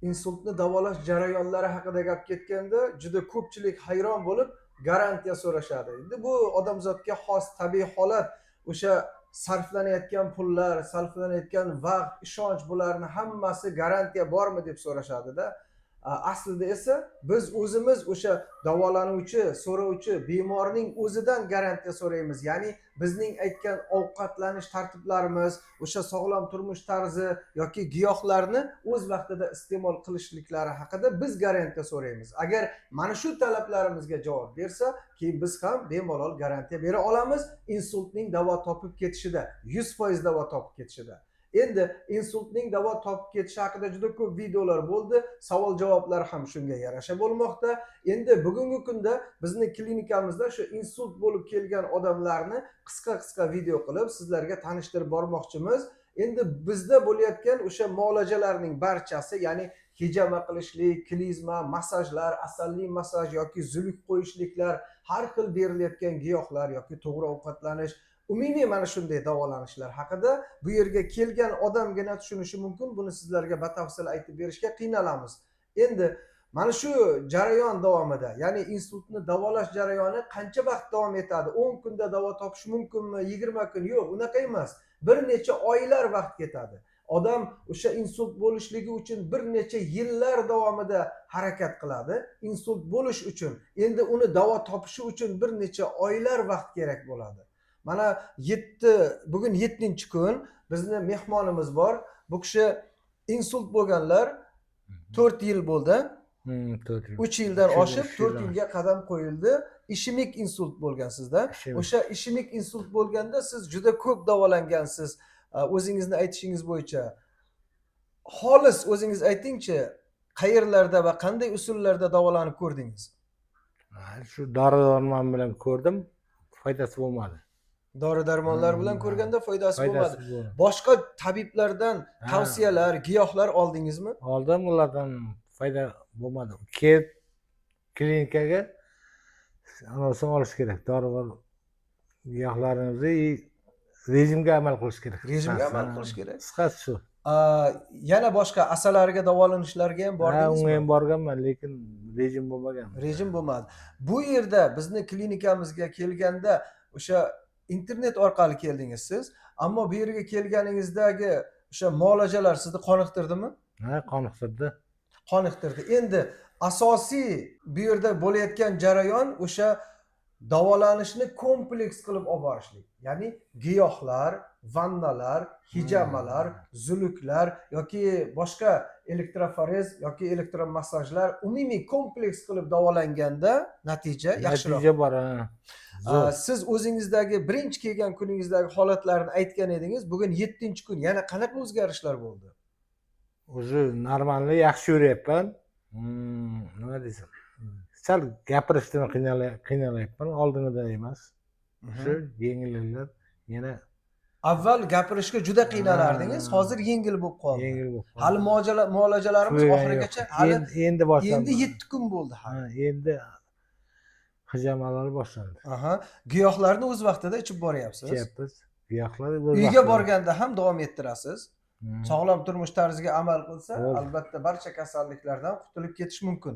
insultni davolash jarayonlari haqida gap ketganda juda ko'pchilik hayron bo'lib garantiya so'rashadi. Endi bu odamzodga xos tabiiy holat. O'sha sarflanayotgan pullar, sarflanayotgan vaqt, ishonch bularni hammasi garantiya bormi deb so'rashadi-da. Aslida esa biz o'zimiz o'sha davolanuvchi, so'rovchi bemorning o'zidan garantiya so'raymiz. Ya'ni bizning aytgan ovqatlanish tartiblarimiz, o'sha sog'lom turmush tarzi yoki giyohlarni o'z vaqtida iste'mol qilishliklari haqida biz garantiya so'raymiz. Agar mana shu talablarimizga javob bersa, keyin biz ham bemalol garantiya bera olamiz insultning davo topib ketishida, 100% davo topib ketishida. Endi insultning davo topib ketishi haqida juda ko'p videolar bo'ldi, savol-javoblar ham shunga yarasha bo'lmoqda. Endi bugungi kunda bizni klinikamizda shu insult bo'lib kelgan odamlarni qisqa video qilib sizlarga tanishtirib bormoqchimiz. Endi bizda bo'layotgan o'sha muolajalarning barchasi, ya'ni hijama qilishlik, klizma, masajlar, asalli masaj yoki zuluk qo'yishliklar, har xil berilayotgan giyohlar yoki to'g'ri ovqatlanish, umumiy mana shunday davolanishlar haqida bu yerga kelgan odamgina tushunishi mumkin. Buni sizlarga batafsil aytib berishga qiynalamiz. Endi mana shu jarayon davomida, ya'ni insultni davolash jarayoni qancha vaqt davom etadi? 10 kunda davo topish mumkinmi? 20 kun? Yo'q, unaqa emas. Bir necha oylar vaqt ketadi. Odam o'sha insult bo'lishligi uchun bir necha yillar davomida harakat qiladi. Insult bo'lish uchun, endi uni davo topishi uchun bir necha oylar vaqt kerak bo'ladi. Mana bugun 7-kun bizni mehmonimiz bor. Bu kishi insult bo'lganlar 4 yil bo'ldi. 3 yildan oshib 4 yilga qadam qo'yildi. Ishemik insult bo'lgan sizda. O'sha ishemik insult bo'lganda siz juda ko'p davolangansiz. O'zingizni aytishingiz bo'yicha. Xolis o'zingiz aytingchi, qayerlarda va qanday usullarda davolanib ko'rdingiz? Shu dori-darmon bilan ko'rdim, foydasi bo'lmadi. Dori-darmonlar bilan ko'rganda foydasi bo'lmadi. Boshqa tabiblardan tavsiyalar, giyohlar oldingizmi? Oldim, ulardan foyda bo'lmadi. Kelib klinikaga anasini olish kerak. Dori va giyohlarimizni rejimga amal qilish kerak. Rejimga amal qilish kerak. Qisqasi shu. Yana boshqa asalariga davolanishlarga ham bordingizmi? Unga ham borganman, lekin rejim bo'lmagan. Rejim bo'lmadi. Bu yerda bizni klinikamizga kelganda o'sha internet orqali keldingiz siz, ammo bu yerga kelganingizdagi o'sha muolajalar sizni qoniqtirdimi? Ha, qoniqtirdi. Qoniqtirdi. Endi asosiy bu yerda bo'layotgan jarayon o'sha davolanishni kompleks qilib olib borishlik. Ya'ni giyohlar, vannalar, hijamalar, zuluklar yoki boshqa elektroforez yoki elektromassajlar umumiy kompleks qilib davolanganda natija yaxshiroq. Natija bor. Siz o'zingizdagi birinchi kelgan kuningizdagi holatlarni aytgan edingiz. Bugun 7-kun. Yana qanaqa o'zgarishlar bo'ldi? O'zi normalni yaxshi yuryapman. Nima desam? Sal gapirishdan qiynalyapman, oldingidan emas. Shu yengilliklar yana avval gapirishga juda qiynalardingiz, hozir yengil bo'lib qoldi. Yengil bo'lib qoldi. Hali muolajalarimiz oxirigacha endi boshlandi. Endi 7 kun bo'ldi hali. Endi hijamalar boshlandi. Giyohlarni o'z vaqtida ichib boryapsiz. Ichyapmiz. Giyohlar uyga borganda ham davom ettirasiz. Sog'lom turmush tarziga amal qilsa, albatta barcha kasalliklardan qutulib ketish mumkin.